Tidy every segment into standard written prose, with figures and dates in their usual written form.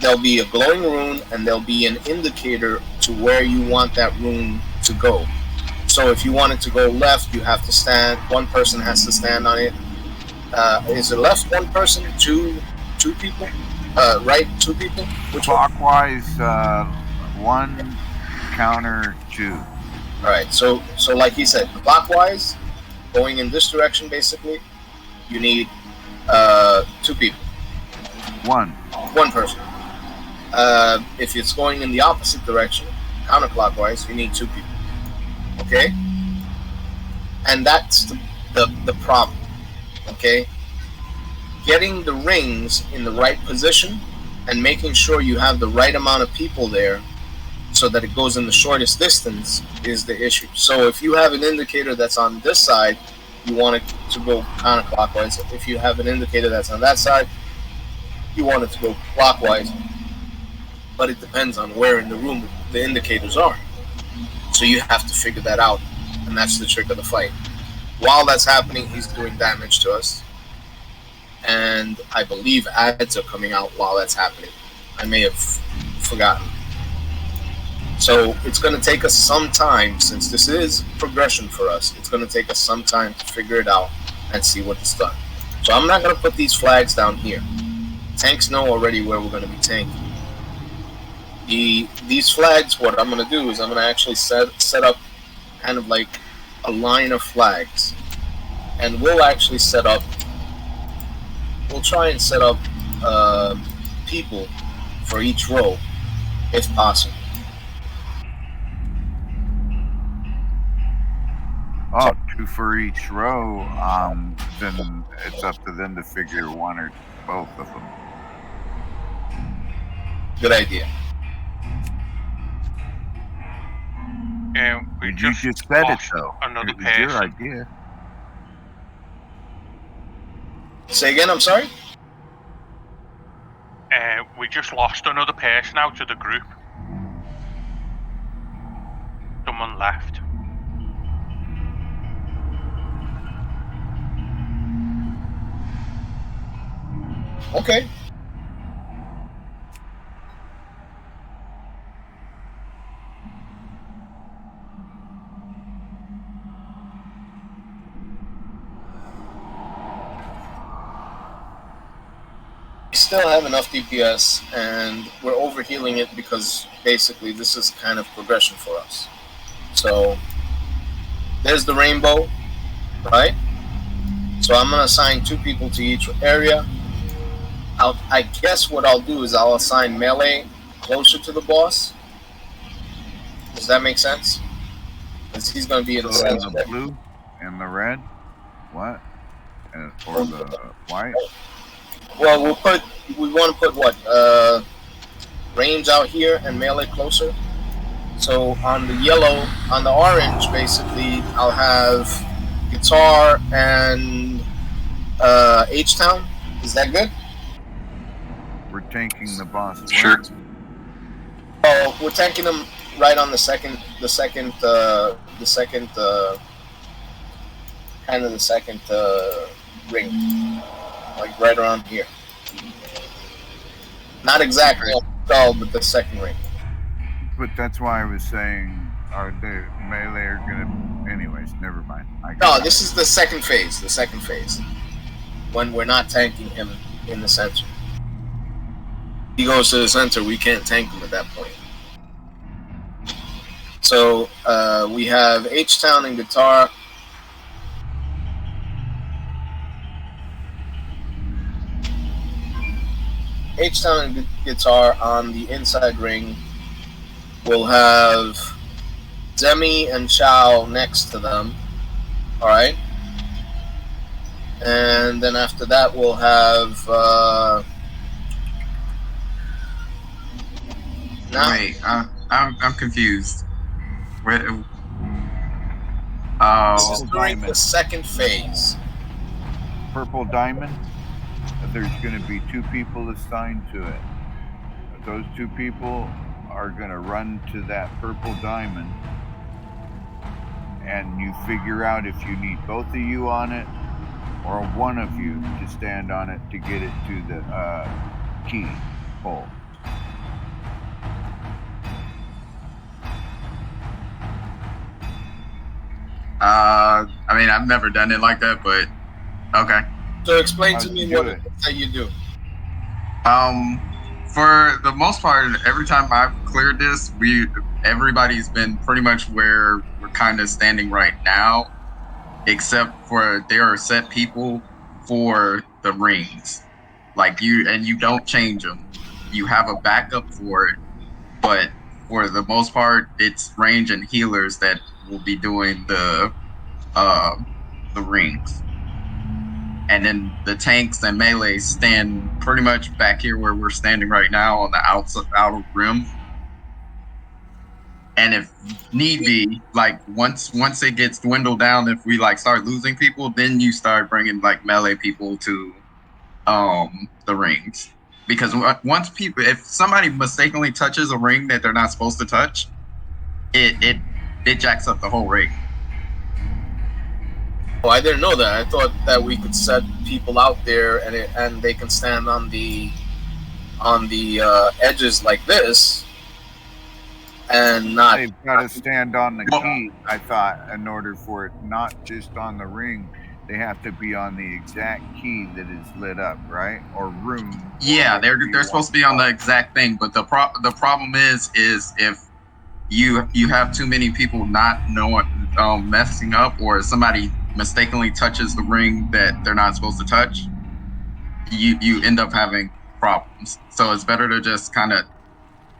there'll be a glowing rune and there'll be an indicator to where you want that rune to go. So if you want it to go left, you have to stand. One person has to stand on it. Is it left one person? Two people? Right, two people? Which one? Clockwise, 1, counter 2. All right. So like he said, clockwise, going in this direction, basically, you need 2 people. One person. If it's going in the opposite direction, counterclockwise, you need 2 people. Okay? And that's the problem. Okay? Getting the rings in the right position and making sure you have the right amount of people there so that it goes in the shortest distance is the issue. So if you have an indicator that's on this side, you want it to go counterclockwise. If you have an indicator that's on that side, you want it to go clockwise. But it depends on where in the room the indicators are. So you have to figure that out, and that's the trick of the fight. While that's happening, he's doing damage to us. And I believe ads are coming out while that's happening. I may have forgotten. So it's going to take us some time, since this is progression for us, it's going to take us some time to figure it out and see what it's done. So I'm not going to put these flags down here. Tanks know already where we're going to be tanking. These flags, what I'm going to do is I'm going to actually set up kind of like a line of flags. And we'll actually we'll try and set up people for each row, if possible. Oh, 2 for each row. Then it's up to them to figure one or both of them. Good idea. We You just said it though. Another It was person. your idea. Say again, I'm sorry? We just lost another person out of the group. Someone left. Okay. We still have enough DPS, and we're overhealing it because basically this is kind of progression for us. So there's the rainbow, right? So I'm going to assign 2 people to each area. I guess what I'll do is I'll assign melee closer to the boss. Does that make sense? Because he's going to be in the center. The blue and the red? What? Or the white? Well, we want to put what? Range out here and melee closer. So on the yellow, on the orange, basically, I'll have guitar and H-Town. Is that good? We're tanking the boss. Sure. Oh, we're tanking them right on the second ring, like right around here. Not exactly, but the second ring. But that's why I was saying, are the melee are gonna? Anyways, never mind. No, this is the second phase. The second phase, when we're not tanking him in the center. He goes to the center, we can't tank him at that point. So we have H-Town and guitar. H-Town and guitar on the inside ring. We'll have Demi and Chow next to them. Alright? And then after that we'll have Wait, I'm confused. Where? This is during the second phase. Purple diamond. There's going to be 2 people assigned to it. Those 2 people are going to run to that purple diamond, and you figure out if you need both of you on it or one of you to stand on it to get it to the key hole. I mean, I've never done it like that, but okay. So explain to How'd me you what do it it? is that you do. For the most part, every time I've cleared this, everybody's been pretty much where we're kind of standing right now, except for there are set people for the rings. Like you don't change them. You have a backup for it, but for the most part, it's range and healers that will be doing uh the rings. And then the tanks and melee stand pretty much back here where we're standing right now on the outer rim. And if need be, like once it gets dwindled down, if we like start losing people, then you start bringing like melee people to the rings. Because once people, if somebody mistakenly touches a ring that they're not supposed to touch, it jacks up the whole ring. Oh, I didn't know that. I thought that we could set people out there and they can stand on the edges like this and not. They've got to stand on the Well, key, I thought, in order for it not just on the ring. They have to be on the exact key that is lit up, right? Or room. yeah, Whatever they're you supposed want to be on the exact thing, but the problem is if you have too many people not knowing messing up, or somebody mistakenly touches the ring that they're not supposed to touch, you end up having problems. So it's better to just kind of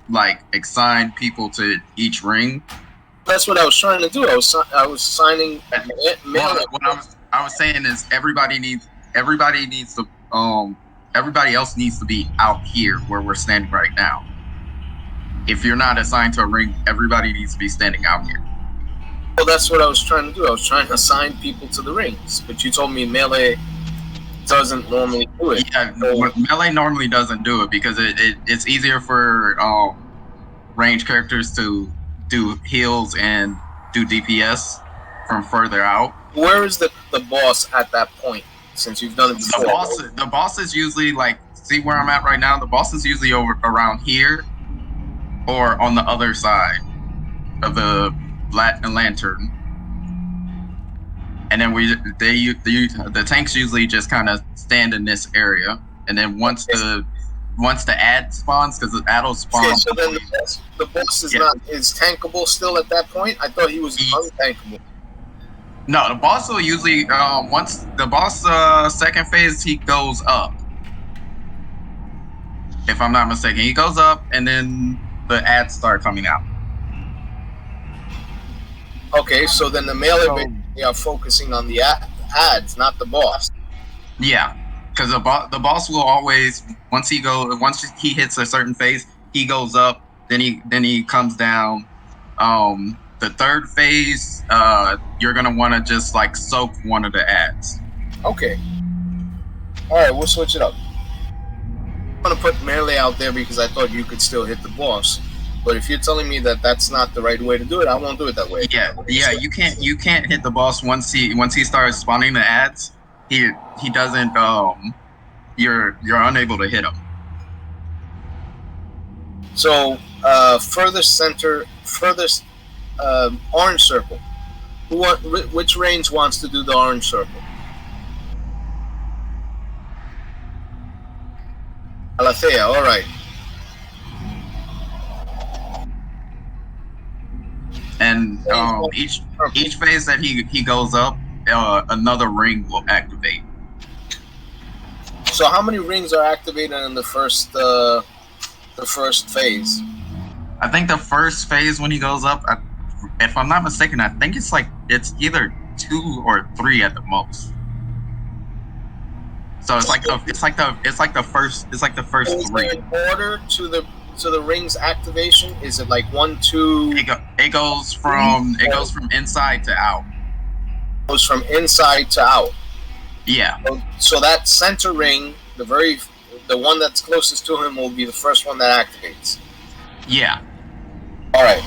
like assign people to each ring. That's what I was trying to do. I was signing Well, melee. what I was saying is everybody needs to everybody else needs to be out here where we're standing right now. If you're not assigned to a ring, everybody needs to be standing out here. Well, that's what I was trying to do. I was trying to assign people to the rings, but you told me melee doesn't normally do it. Yeah, So, melee normally doesn't do it because it's easier for range characters to do heals and do DPS from further out. where is the boss at that point? Since you've done it before. The boss is usually like, see where I'm at right now. The boss is usually over around here or on the other side of the lantern. And then the tanks usually just kind of stand in this area. And then once the ad spawns, because the ad will spawn. Okay, so then the boss is not is tankable still at that point. I thought he was untankable. No, the boss will usually once the boss second phase, he goes up. If I'm not mistaken, he goes up, and then the ads start coming out. Okay, so then the melee they are focusing on the ads, not the boss. Yeah, because the boss will always once he hits a certain phase, he goes up. Then he comes down. The third phase, you're gonna want to just like soak one of the ads. Okay. All right, we'll switch it up. I'm gonna put melee out there because I thought you could still hit the boss. But if you're telling me that that's not the right way to do it, I won't do it that way. Yeah, you can't hit the boss once he starts spawning the ads. He doesn't. You're unable to hit him. So furthest orange circle. Which range wants to do the orange circle? Alethea, all right. And each phase that he goes up, another ring will activate. So how many rings are activated in the first phase? I think the first phase when he goes up, if I'm not mistaken, I think it's either 2 or 3 at the most. So it's like the first 3. In order to the rings activation, is it like 1, 2? It goes from inside to out. It goes from inside to out. Yeah. So that center ring, the one that's closest to him, will be the first one that activates. Yeah. All right.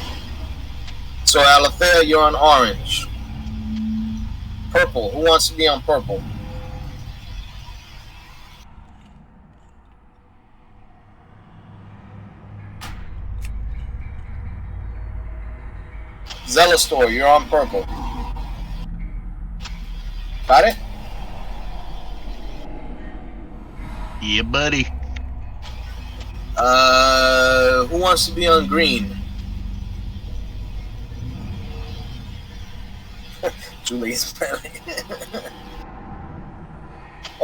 So Alethea, you're on orange. Purple. Who wants to be on purple? Zelastor, you're on purple. Got it? Yeah, buddy. Who wants to be on green? Julie's smiling.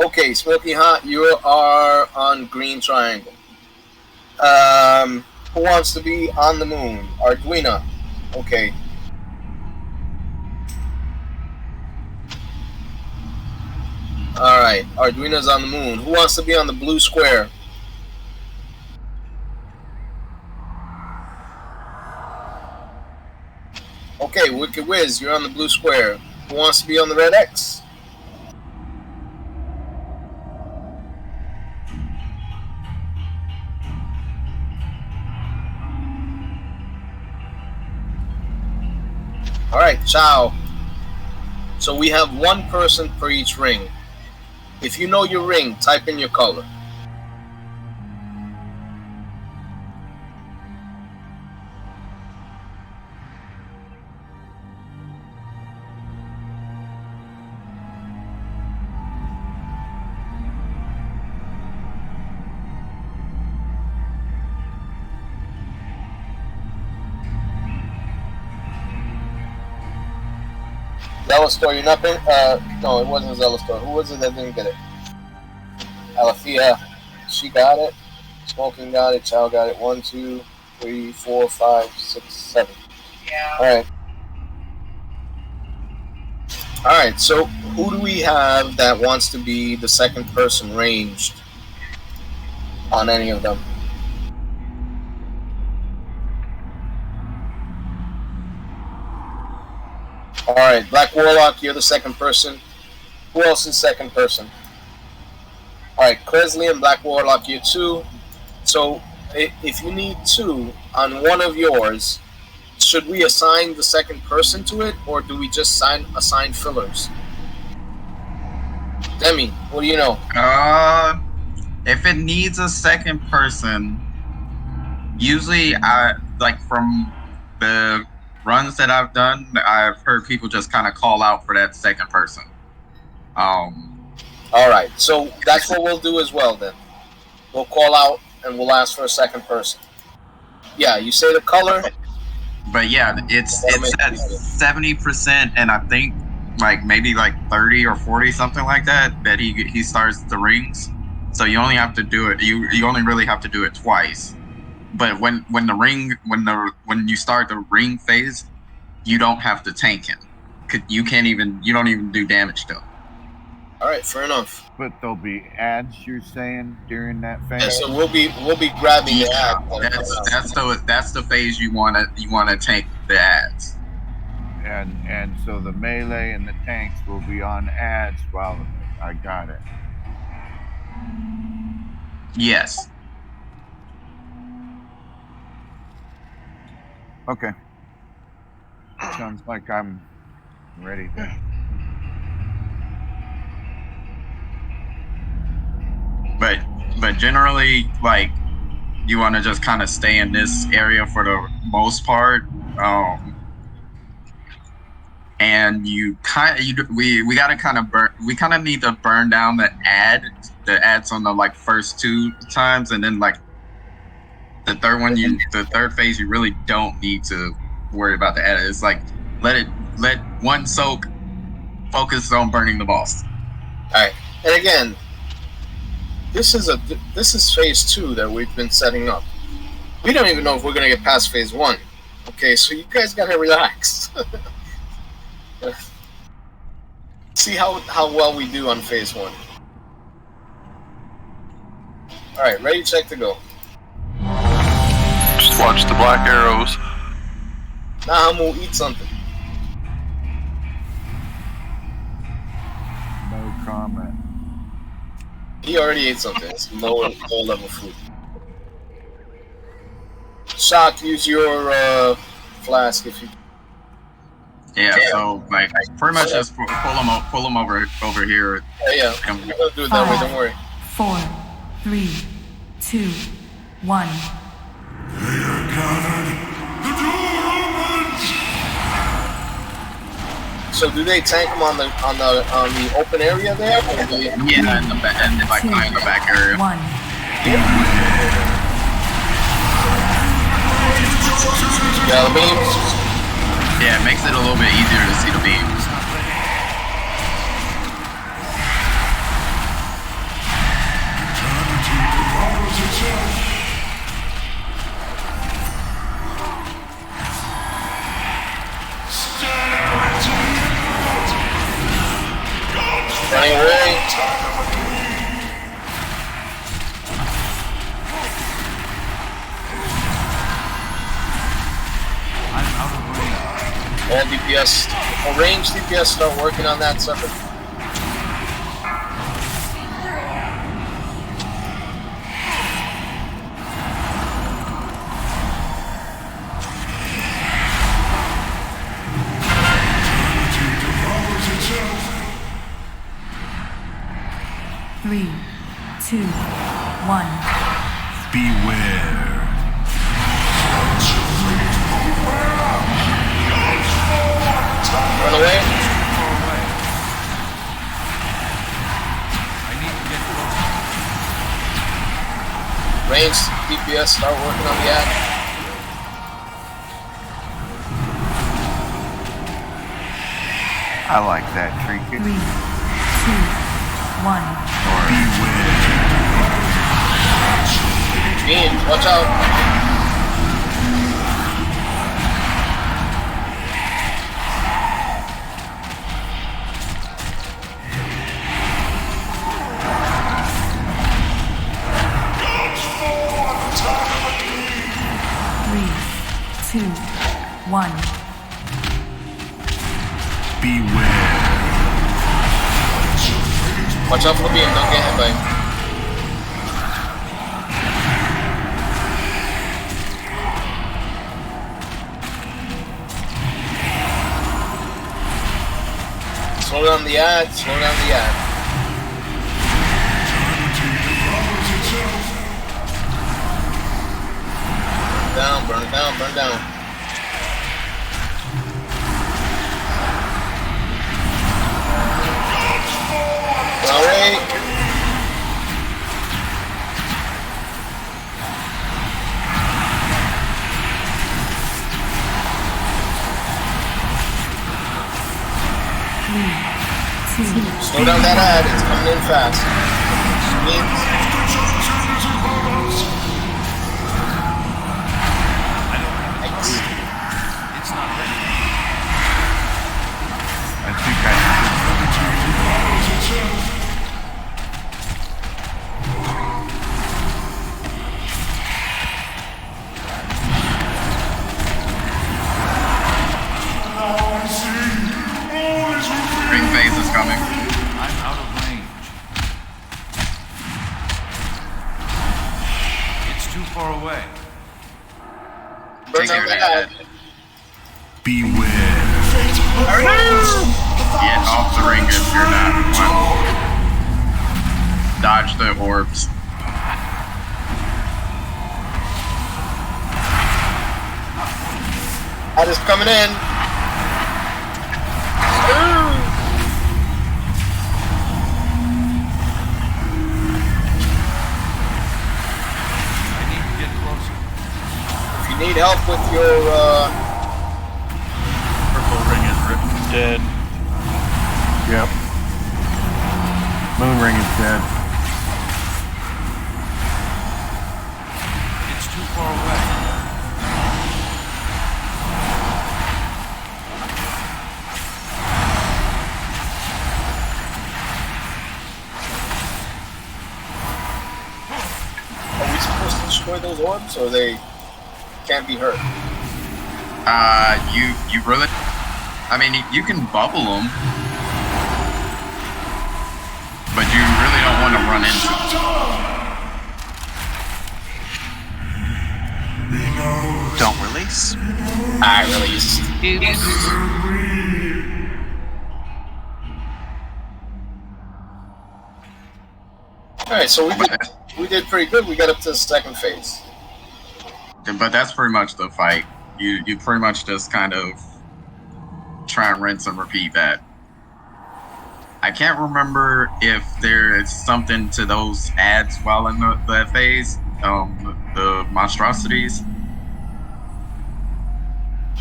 Okay, Smoky Hot, you are on green triangle. Who wants to be on the moon? Arduino. Okay. Alright, Arduino's on the moon. Who wants to be on the blue square? Okay, Wicked Wiz, you're on the blue square. Who wants to be on the red X? Alright, ciao. So we have one person for each ring. If you know your ring, type in your color. Yellow Store, you're not in? No, it wasn't Yellow Store. Who was it that didn't get it? Alafia, she got it. Smoking got it. Chow got it. 1, 2, 3, 4, 5, 6, 7. Yeah. Alright. Alright, so who do we have that wants to be the second person ranged on any of them? Alright, Black Warlock, you're the second person. Who else is second person? Alright, Kresley and Black Warlock, you're 2. So, if you need 2 on one of yours, should we assign the second person to it, or do we just assign fillers? Demi, what do you know? If it needs a second person, usually from the runs that I've done, I've heard people just kind of call out for that second person. Alright, so that's what we'll do as well then. We'll call out and we'll ask for a second person. Yeah, you say the color. But yeah, it's at 70%, and I think maybe 30 or 40, something like that he starts the rings. So you only have to do it. You only really have to do it twice. But when you start the ring phase, you don't have to tank him. You don't even do damage to him. All right, fair enough. But there'll be ads, you're saying, during that phase? Yeah, so we'll be grabbing the ad. That's the phase you wanna tank the ads. And so the melee and the tanks will be on ads while I got it. Yes. Okay. Sounds like I'm ready then. But generally, you want to just kind of stay in this area for the most part, and we gotta we kind of need to burn down the ads on the first 2 times, and then the third phase you really don't need to worry about the ad. It's let one soak, focus on burning the boss. All right, and again, this is phase 2 that we've been setting up. We don't even know if we're gonna get past phase 1. Okay, so you guys gotta relax. See how well we do on phase 1. All right, ready, check to go. Just watch the black arrows. Now I'm gonna eat something. No comment. He already ate something. It's low level food. Shock, use your flask if you. Yeah, so pretty much just pull them over here. Yeah. I'm gonna do it that way. Don't worry. 4, 3, 2, 1. They are gathered. The door opens! So do they tank them on the open area there? Or do they... Yeah, in the back, and like kind of in the back area. 1. Yeah, the beams. Yeah, it makes it a little bit easier to see the beams. Running away. And DPS, range DPS start working on that sucker. Three, two, 1. Beware. Run away. Range DPS start working on the ad. I like that, Trinket. 3, 2, 1. Beams, watch out. Three, 2, 1. Beware. Watch out for the beam, don't get hit by him. Slow down the ad, slow down the ad. Burn it down, burn it down. Alright. Slow down that ad, it's coming in fast. I think I Ring phase is coming. I'm out of range. It's too far away. Burn Take down care that of ad. Beware. Get off the ring if you're not. Dodge the orbs. Ad is coming in. I need to get closer. If you need help with your Purple ring is dead. Yep. Moon ring is dead. It's too far away. are we supposed to destroy those orbs or they can't be hurt? You really? I mean, you can bubble them, but you really don't want to run into them. Don't release. I released. Alright, so we did pretty good. We got up to the second phase. But that's pretty much the fight. You pretty much just kind of try and rinse and repeat that. I can't remember if there is something to those ads while in that phase, the monstrosities.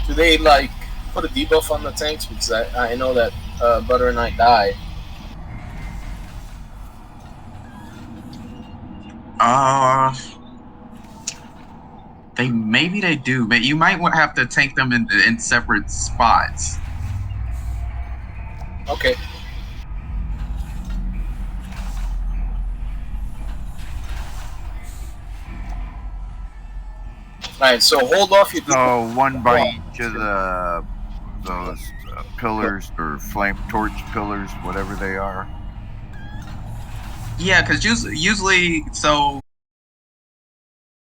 Do they like put a debuff on the tanks? Because I know that Butter and I died. Maybe they do, but you might have to take them in separate spots. Okay. All right. So hold off your So debuff. one by each of those pillars or flame torch pillars, whatever they are. Yeah, because usually, so